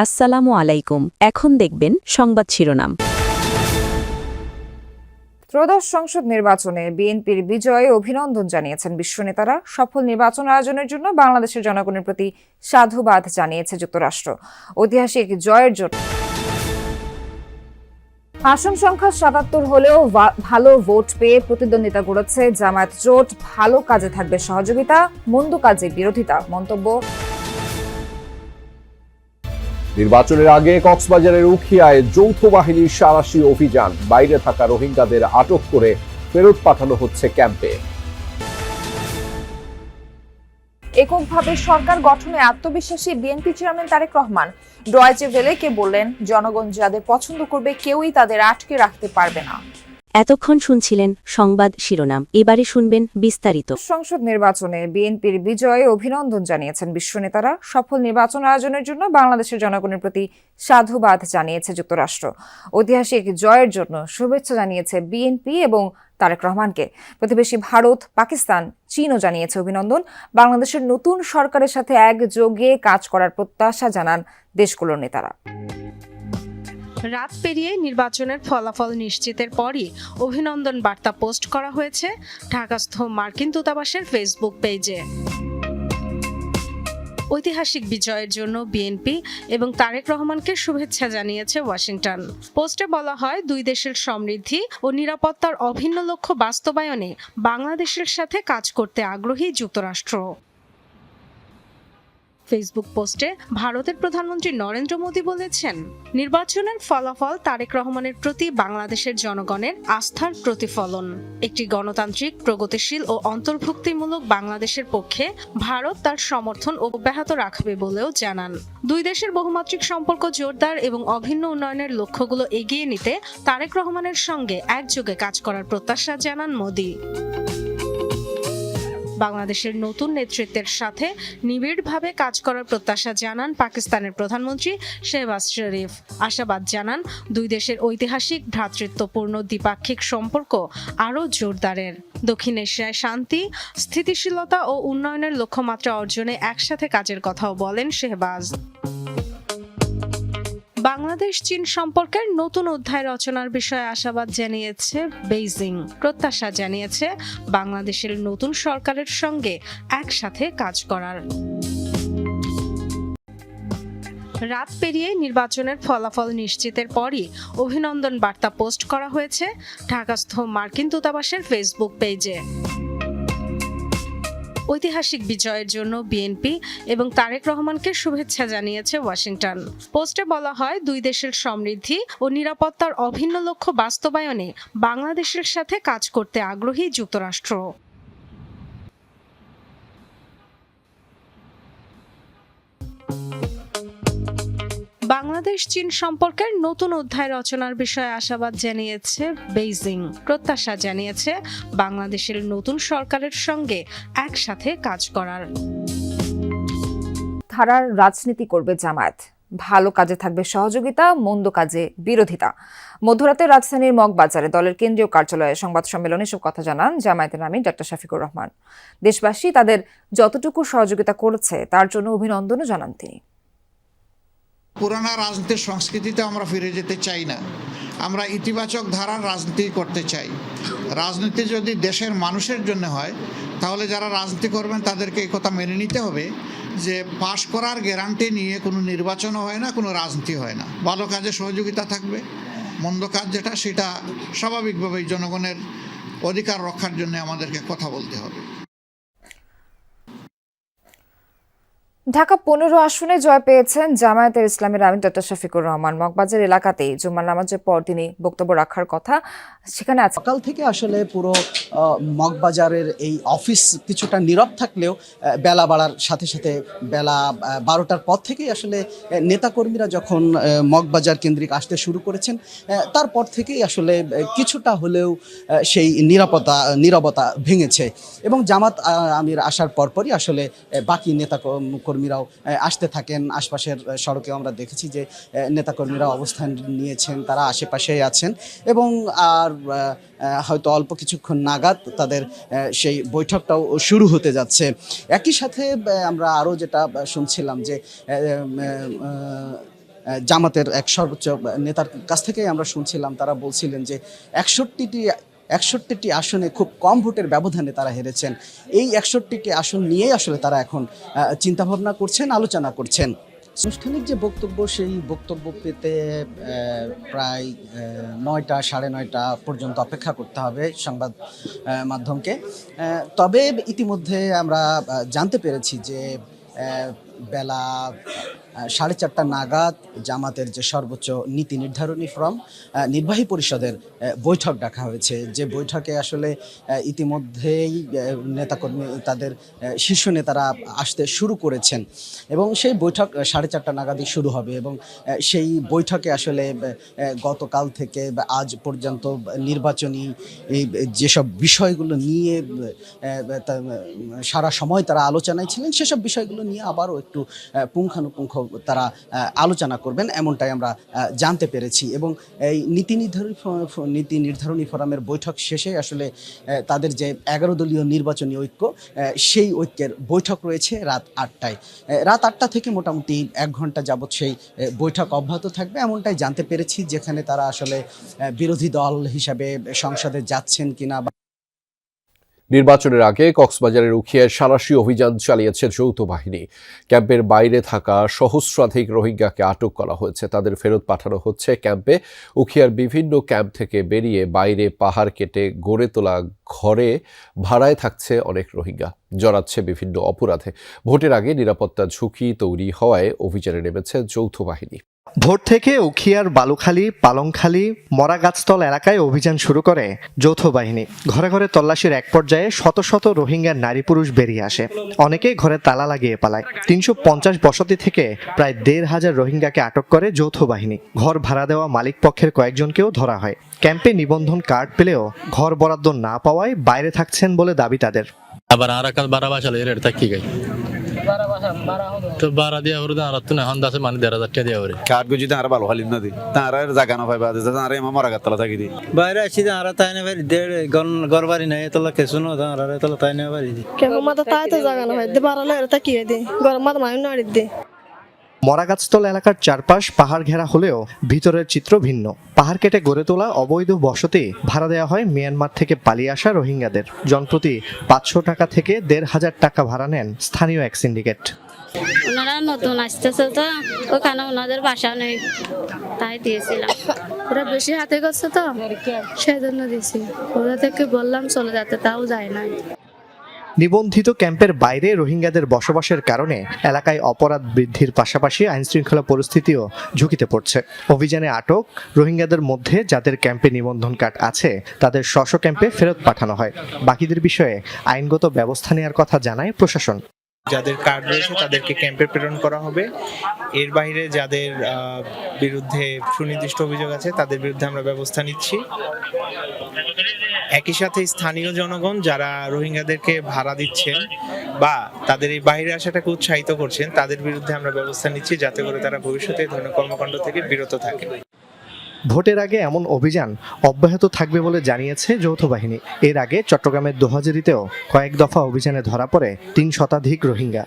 আসসালামু আলাইকুম। এখন দেখবেন সংবাদ শিরোনাম। ত্রয়োদশ সংসদ নির্বাচনে বিএনপির বিজয়ে অভিনন্দন জানিয়েছেন বিশ্ব নেতারা। সফল নির্বাচন আয়োজনের জন্য বাংলাদেশের জনগণের প্রতি সাধুবাদ জানিয়েছে যুক্তরাষ্ট্র। ঐতিহাসিক জয়ের জন্য আসন সংখ্যা ৭৭ হলেও ভালো ভোট পেয়ে প্রতিদ্বন্দ্বিতা গড়েছে জামায়াত জোট। ভালো কাজে থাকবে সহযোগিতা, মন্দ কাজে বিরোধিতা মন্তব্য। নির্বাচনের আগে কক্সবাজারের উখিয়ায় যৌথ বাহিনীর সাঁড়াশি অভিযান, বাইরে থাকা রোহিঙ্গাদের আটক করে ফেরত পাঠানো হচ্ছে ক্যাম্পে। এককভাবে সরকার গঠনে আত্মবিশ্বাসী বিএনপি চেয়ারম্যান তারেক রহমান ডয়েচে ভেলেকে বললেন, জনগণ যাদের পছন্দ করবে কেউই তাদের আটকে রাখতে পারবে না। এতক্ষণ শুনছিলেন সংবাদ শিরোনাম, এবারে শুনবেন বিস্তারিত। সংসদ নির্বাচনে বিএনপির বিজয়ে অভিনন্দন জানিয়েছেন বিশ্ব নেতারা। সফল নির্বাচন আয়োজনের জন্য বাংলাদেশের জনগণের প্রতি সাধুবাদ জানিয়েছে যুক্তরাষ্ট্র। ঐতিহাসিক জয়ের জন্য শুভেচ্ছা জানিয়েছে বিএনপি এবং তারেক রহমানকে। প্রতিবেশী ভারত, পাকিস্তান, চীনও জানিয়েছে অভিনন্দন। বাংলাদেশের নতুন সরকারের সাথে একযোগে কাজ করার প্রত্যাশা জানান দেশগুলোর নেতারা। রাত পেরিয়ে নির্বাচনের ফলাফল নিশ্চিতের পরই অভিনন্দন বার্তা পোস্ট করা হয়েছে ঢাকাস্থ মার্কিন দূতাবাসের ফেসবুক পেজে। ঐতিহাসিক বিজয়ের জন্য বিএনপি এবং তারেক রহমানকে শুভেচ্ছা জানিয়েছে ওয়াশিংটন। পোস্টে বলা হয়, দুই দেশের সমৃদ্ধি ও নিরাপত্তার অভিন্ন লক্ষ্য বাস্তবায়নে বাংলাদেশের সাথে কাজ করতে আগ্রহী যুক্তরাষ্ট্র। ফেসবুক পোস্টে ভারতের প্রধানমন্ত্রী নরেন্দ্র মোদী বলেছেন, নির্বাচনের ফলাফল তারেক রহমানের প্রতি বাংলাদেশের জনগণের আস্থার প্রতিফলন। একটি গণতান্ত্রিক, প্রগতিশীল ও অন্তর্ভুক্তিমূলক বাংলাদেশের পক্ষে ভারত তার সমর্থন অব্যাহত রাখবে বলেও জানান। দুই দেশের বহুমাত্রিক সম্পর্ক জোরদার এবং অভিন্ন উন্নয়নের লক্ষ্যগুলো এগিয়ে নিতে তারেক রহমানের সঙ্গে একযোগে কাজ করার প্রত্যাশা জানান মোদী। বাংলাদেশের নতুন নেতৃত্বের সাথে নিবিড়ভাবে কাজ করার প্রত্যাশা জানান পাকিস্তানের প্রধানমন্ত্রী শেহবাজ শরীফ। আশাবাদ জানান, দুই দেশের ঐতিহাসিক ভ্রাতৃত্বপূর্ণ দ্বিপাক্ষিক সম্পর্ক আরও জোরদারের। দক্ষিণ এশিয়ায় শান্তি, স্থিতিশীলতা ও উন্নয়নের লক্ষ্যমাত্রা অর্জনে একসাথে কাজের কথাও বলেন শেহবাজ। বাংলাদেশ চীন সম্পর্কের নতুন অধ্যায় রচনার বিষয়ে আশাবাদ জানিয়েছে বেইজিং। প্রত্যাশা জানিয়েছে বাংলাদেশের নতুন সরকারের সঙ্গে একসাথে কাজ করার। রাত পেরিয়ে নির্বাচনের ফলাফল নিশ্চিতের পরই অভিনন্দন বার্তা পোস্ট করা হয়েছে ঢাকাস্থ মার্কিন দূতাবাসের ফেসবুক পেজে। ঐতিহাসিক বিজয়ের জন্য বিএনপি এবং তারেক রহমানকে শুভেচ্ছা জানিয়েছে ওয়াশিংটন। পোস্টে বলা হয়, দুই দেশের সমৃদ্ধি ও নিরাপত্তার অভিন্ন লক্ষ্য বাস্তবায়নে বাংলাদেশের সাথে কাজ করতে আগ্রহী যুক্তরাষ্ট্র। বাংলাদেশ চীন সম্পর্কের নতুন অধ্যায় রচনার বিষয়ে আশাবাদ জানিয়েছে বেইজিং। প্রত্যাশা জানিয়েছে বাংলাদেশের নতুন সরকারের সঙ্গে একসাথে কাজ করার। ধারার রাজনীতি করবে জামায়াত, ভালো কাজে থাকবে সহযোগিতা, মন্দ কাজে বিরোধিতা। মধ্যরাতে রাজধানীর মগবাজারে দলের কেন্দ্রীয় কার্যালয়ে সংবাদ সম্মেলনে এসব কথা জানান জামায়াতের আমির ডক্টর শফিকুর রহমান। দেশবাসী তাদের যতটুকু সহযোগিতা করেছে তার জন্য অভিনন্দনও জানান তিনি। পুরানা রাজনীতির সংস্কৃতিতে আমরা ফিরে যেতে চাই না। আমরা ইতিবাচক ধারার রাজনীতি করতে চাই। রাজনীতি যদি দেশের মানুষের জন্য হয়, তাহলে যারা রাজনীতি করবেন তাদেরকে এই কথা মেনে নিতে হবে যে পাশ করার গ্যারান্টি নিয়ে কোনো নির্বাচনও হয় না, কোনো রাজনীতি হয় না। ভালো কাজে সহযোগিতা থাকবে, মন্দ কাজ যেটা সেটা স্বাভাবিকভাবেই জনগণের অধিকার রক্ষার জন্য আমাদেরকে কথা বলতে হবে। ঢাকা ১৫ আসনে জয় পেয়েছেন জামায়াতের ইসলামের আমির ডক্টর শফিকুর রহমান। মগবাজার এলাকাতেই জুম্মার নামাজের পর তিনি বক্তব্য রাখার কথা। সেখানে সকাল থেকে আসলে পুরো মগবাজারের এই অফিস কিছুটা নীরব থাকলেও বেলা বাড়ার সাথে সাথে বেলা ১২টার পর থেকেই আসলে নেতাকর্মীরা যখন মগবাজার কেন্দ্রিক আসতে শুরু করেছেন, তারপর থেকেই আসলে কিছুটা হলেও সেই নীরবতা ভেঙেছে এবং জামাত আমির আসার পরপরই আসলে বাকি নেতাকর্মীরাও আসতে থাকেন। আশপাশের সড়কে আমরা দেখেছি যে নেতাকর্মীরা অবস্থান নিয়েছেন, তারা আশেপাশে আছেন এবং আর হয়তো অল্প কিছুক্ষণ নাগাদ তাদের সেই বৈঠকটাও শুরু হতে যাচ্ছে। একই সাথে আমরা আরও যেটা শুনছিলাম যে জামাতের এক সর্বোচ্চ নেতার কাছ থেকেই আমরা শুনছিলাম, তারা বলছিলেন যে 61টি আসনে খুব কম ভোটের ব্যবধানে তারা হেরেছেন। এই 61টি আসন নিয়েই আসলে তারা এখন চিন্তাভাবনা করছেন, আলোচনা করছেন। আনুষ্ঠানিক যে বক্তব্য, সেই বক্তব্য পেতে প্রায় 9টা 9:30 পর্যন্ত অপেক্ষা করতে হবে সংবাদ মাধ্যমকে। তবে ইতিমধ্যে আমরা জানতে পেরেছি যে বেলা 4:30 নাগাদ জামাতের যে সর্বোচ্চ নীতি নির্ধারণী ফোরাম, নির্বাহী পরিষদের বৈঠক ডাকা হয়েছে, যে বৈঠকে আসলে ইতিমধ্যেই নেতাকর্মী, তাদের শীর্ষ নেতারা আসতে শুরু করেছেন এবং সেই বৈঠক 4:30 নাগাদই শুরু হবে। এবং সেই বৈঠকে আসলে গতকাল থেকে আজ পর্যন্ত নির্বাচনী যেসব বিষয়গুলো নিয়ে সারা সময় তারা আলোচনায় ছিলেন, সেসব বিষয়গুলো নিয়ে আবারও একটু পুঙ্খানুপুঙ্খ তারা আলোচনা করবেন, এমনটাই আমরা জানতে পেরেছি। এবং এই নীতি নির্ধারণী ফোরামের বৈঠক শেষে আসলে তাদের যে 11 দলীয় নির্বাচনী ঐক্য, সেই ঐক্যের বৈঠক রয়েছে রাত 8টায়। রাত 8টা থেকে মোটামুটি 1 ঘন্টা যাবৎ সেই বৈঠক অব্যাহত থাকবে, এমনটাই জানতে পেরেছি, যেখানে তারা আসলে বিরোধী দল হিসাবে সংসদে যাচ্ছেন কিনা। নির্বাচনের আগে কক্সবাজারের উখিয়ায় সাঁড়াশি অভিযান চালিয়েছে যৌথ বাহিনী। ক্যাম্পের বাইরে থাকা সহস্রাধিক রোহিঙ্গাকে আটক করা হয়েছে, তাদের ফেরত পাঠানো হচ্ছে ক্যাম্পে। উখিয়ার বিভিন্ন ক্যাম্প থেকে বেরিয়ে বাইরে পাহাড় কেটে গড়ে তোলা ঘরে ভাড়ায় থাকছে অনেক রোহিঙ্গা, জড়াচ্ছে বিভিন্ন অপরাধে। ভোটের আগে নিরাপত্তা ঝুঁকি তৈরি হওয়ায় অভিযানে নেমেছে যৌথ বাহিনী। ভোর থেকে উখিয়ার বালুখালী, পালংখালী, মরাগাছতল এলাকায় অভিযান শুরু করে যৌথ বাহিনী। ঘরে ঘরে তল্লাশির এক পর্যায়ে শত শত রোহিঙ্গার নারী পুরুষ বেরিয়ে আসে, অনেকেই ঘরে তালা লাগিয়ে পালায়। 350 বসতি থেকে প্রায় 1,500 রোহিঙ্গাকে আটক করে যৌথ বাহিনী। ঘর ভাড়া দেওয়া মালিক পক্ষের কয়েকজনকেও ধরা হয়। ক্যাম্পে নিবন্ধন কার্ড পেলেও ঘর বরাদ্দ না পাওয়ায় বাইরে থাকছেন বলে দাবি তাদের। আবার আর কাল 12 বাসালে এর থাকি গাই তো 12 দিয়া হরদা আর তুই এখন দাসে মানে 1,000 টাকা দিয়া হরে কার্ড গুজি তারা ভালো খালি না দি তারা জায়গা না পাইবা তারা এমা মরা গাতলা থাকি দি বাইরে আসি আর তাই না ভাই গরবারি নাই তোলা কেসু না আর তোলা তাই না বাড়ি দি কেমন মাথা তাই তো জায়গা না ভাই বাড়ালে এটা কি দে গরম মাথা মাইন না দে। মরাগাছতল এলাকার চারপাশ পাহাড় ঘেরা হলেও ভিতরের চিত্র ভিন্ন। পাহাড় কেটে গড়ে তোলা অবৈধ বসতি ভাড়া দেওয়া হয় মিয়ানমার থেকে পালিয়ে আসা রোহিঙ্গাদের। জনপ্রতি 500 টাকা থেকে 1,500 টাকা ভাড়া নেন স্থানীয় এক সিন্ডিকেট। ওনারা নতুন আসতেছে তো ওখানে ওনাদের বাসা নেই, তাই দিয়েছিলাম। ওরা বেশি হাতে করছে তো সেজন্য দিয়েছি। ওরা থেকে বললাম চলে যেতে, তাও যায় না। নিবন্ধিত ক্যাম্পের বাইরে রোহিঙ্গাদের বসবাসের কারণে এলাকায় অপরাধ বৃদ্ধির পাশাপাশি আইনশৃঙ্খলা পরিস্থিতিও ঝুঁকিতে পড়ছে। অভিযানে আটক রোহিঙ্গাদের মধ্যে যাদের ক্যাম্পে নিবন্ধন কার্ড আছে তাদের স্ব ক্যাম্পে ফেরত পাঠানো হয়। বাকিদের বিষয়ে আইনগত ব্যবস্থা নেওয়ার কথা জানায় প্রশাসন। যাদের কার্ড রয়েছে তাদেরকে ক্যাম্পে প্রেরণ করা হবে। এর বাইরে যাদের বিরুদ্ধে সুনির্দিষ্ট অভিযোগ আছে তাদের বিরুদ্ধে আমরা ব্যবস্থা নিচ্ছি। একই সাথে স্থানীয় জনগণ যারা রোহিঙ্গাদেরকে ভাড়া দিচ্ছেন বা তাদের এই বাইরে আসাটাকে উৎসাহিত করছেন তাদের বিরুদ্ধে আমরা ব্যবস্থা নিচ্ছি, যাতে করে তারা ভবিষ্যতে এই ধরনের কর্মকাণ্ড থেকে বিরত থাকে। ভোটের আগে এমন অভিযান অব্যাহত থাকবে বলে জানিয়েছে যৌথ বাহিনী। এর আগে চট্টগ্রামের দোহাজারীতেও কয়েক দফা অভিযানে ধরা পড়ে 3 শতাধিক রোহিঙ্গা।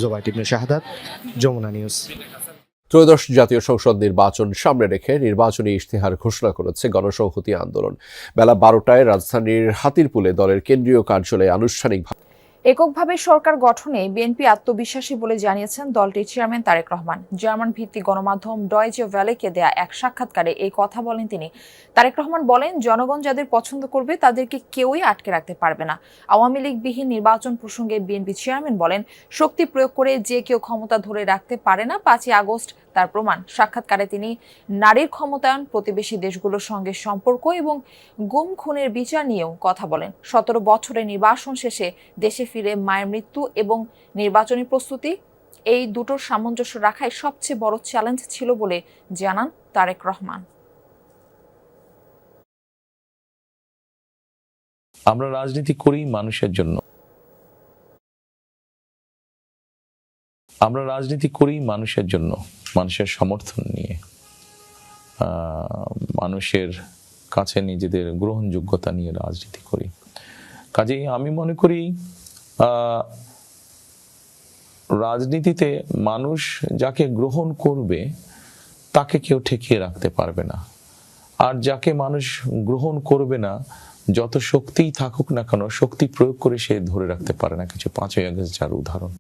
জোবাইর ইবনে শাহাদাত, যমুনা নিউজ। ত্রয়োদশ জাতীয় সংসদ নির্বাচন সামনে রেখে নির্বাচনী ইশতেহার ঘোষণা করেছে গণসংহতি আন্দোলন। বেলা 12টায় রাজধানীর হাতিরপুলে দলের কেন্দ্রীয় কার্যালয়ে আনুষ্ঠানিকভাবে এককভাবে সরকার গঠনে বিএনপি আত্মবিশ্বাসী বলে জানিয়েছেন দলটির চেয়ারম্যান তারেক রহমান। জার্মান ভিত্তিক গণমাধ্যম ডয়েচে ভ্যালেকে দেয়া এক সাক্ষাৎকারে এই কথা বলেন তিনি। তারেক রহমান বলেন, জনগণ যাদের পছন্দ করবে তাদেরকে কেউই আটকে রাখতে পারবে না। আওয়ামী লীগবিহীন নির্বাচন প্রসঙ্গে বিএনপি চেয়ারম্যান বলেন, শক্তি প্রয়োগ করে যে কেউ ক্ষমতা ধরে রাখতে পারে না। 5ই আগস্ট তার প্রমাণ। সাক্ষাৎকারে তিনি নারীর ক্ষমতায়ন, প্রতিবেশী দেশগুলোর সঙ্গে সম্পর্ক এবং গুম খুনের বিচার নিয়েও কথা বলেন। 17 বছরের নির্বাসন শেষে দেশে ফিরে মায়ের মৃত্যু এবং নির্বাচনী প্রস্তুতি, এই দুটোর সামঞ্জস্য রাখাই সবচেয়ে বড় চ্যালেঞ্জ ছিল বলে জানান তারেক রহমান। আমরা রাজনীতি করি মানুষের জন্য। আমরা রাজনীতি করি মানুষের জন্য, মানুষের সমর্থন নিয়ে, মানুষের কাছে নিজেদের গ্রহণযোগ্যতা নিয়ে রাজনীতি করি। কাজেই আমি মনে করি রাজনীতিতে মানুষ যাকে গ্রহণ করবে তাকে কেউ ঠেকিয়ে রাখতে পারবে না, আর যাকে মানুষ গ্রহণ করবে না যত শক্তিই থাকুক না কেন, শক্তি প্রয়োগ করে সে ধরে রাখতে পারে না কিছু। 5ই আগস্ট যার উদাহরণ।